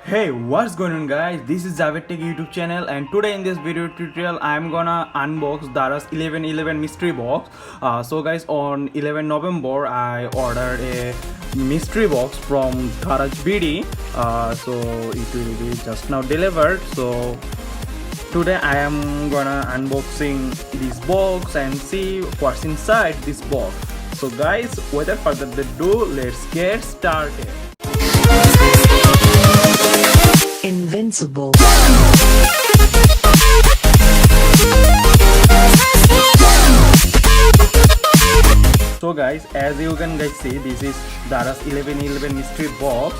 Hey, what's going on guys? This is Xavid Tech YouTube channel, and today in this video tutorial I'm gonna unbox Daraz 1111 mystery box. So guys, on 11 November I ordered a mystery box from Daraz BD. So it will be just now delivered. So today I am gonna unboxing this box and see what's inside this box. So guys, without further ado, let's get started. Invincible. So guys, as you can guys see, this is Daraz 1111 mystery box.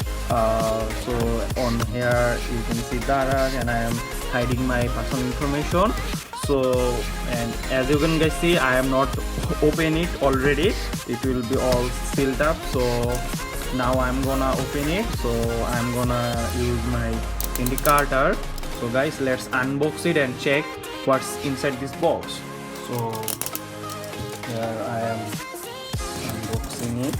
So on here you can see Daraz, and I am hiding my personal information. So, and as you can guys see, I am not open it already. It will be all sealed up. So now I'm gonna open it. So I'm gonna use my indicator. So guys, let's unbox it and check what's inside this box. So here I am unboxing it.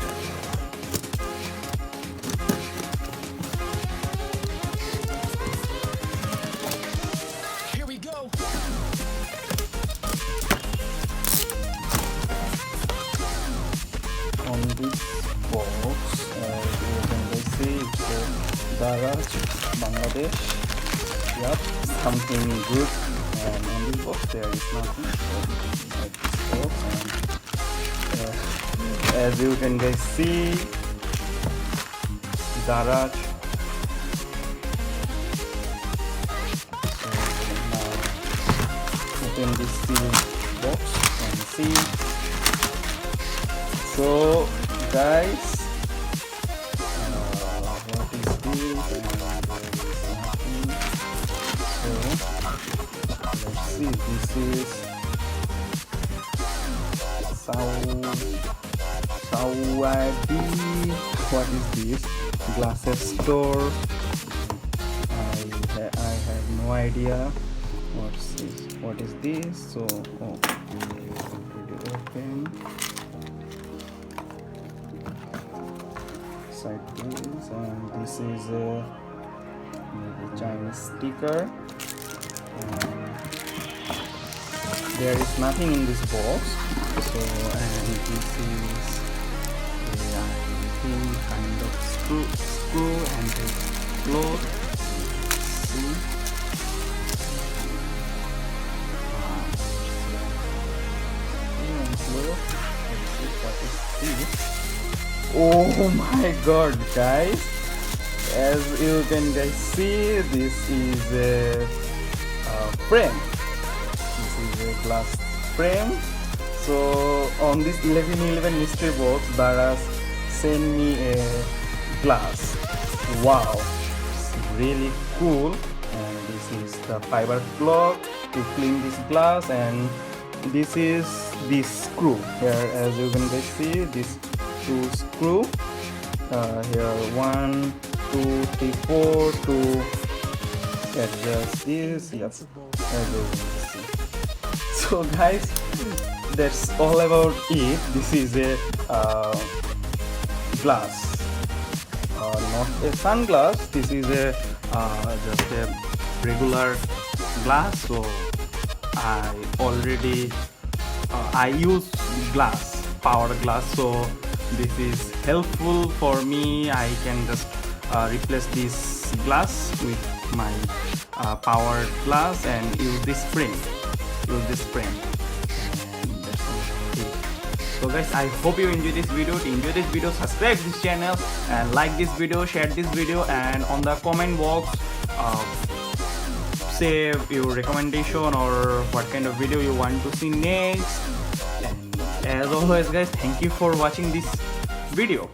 Here we go. On this box, you can see it's Daraz, Bangladesh. Yep, something good. And on this box there is nothing. So like this box, and as you can guys see, Daraz. So now open this seal box and see. So guys, what is this? And there is nothing. So let's see. This is Saavn. What is this? Glasses store. I have no idea. What's this? What is this? So already open. Side this, and this is a maybe Chinese sticker. There is nothing in this box. So, and this is a kind of screw and a cloth. See. Oh my god guys, as you can guys see, this is a frame. This is a glass frame. So on this 1111 mystery box, Daraz sent me a glass. Wow, it's really cool. And this is the fiber cloth to clean this glass, and this is this screw here. As you can guys see, this two screw here, 1 2 3 4 to adjust this. Yes, as you can see. So guys, that's all about it. This is a glass, not a sunglass. This is a just a regular glass. So I already I use glass, power glass, so this is helpful for me. I can just replace this glass with my powered glass and use this frame. And that's all it. So guys, I hope you enjoy this video. If you enjoy this video, subscribe this channel and like this video, share this video, and on the comment box say your recommendation or what kind of video you want to see next. And as always guys, thank you for watching this video.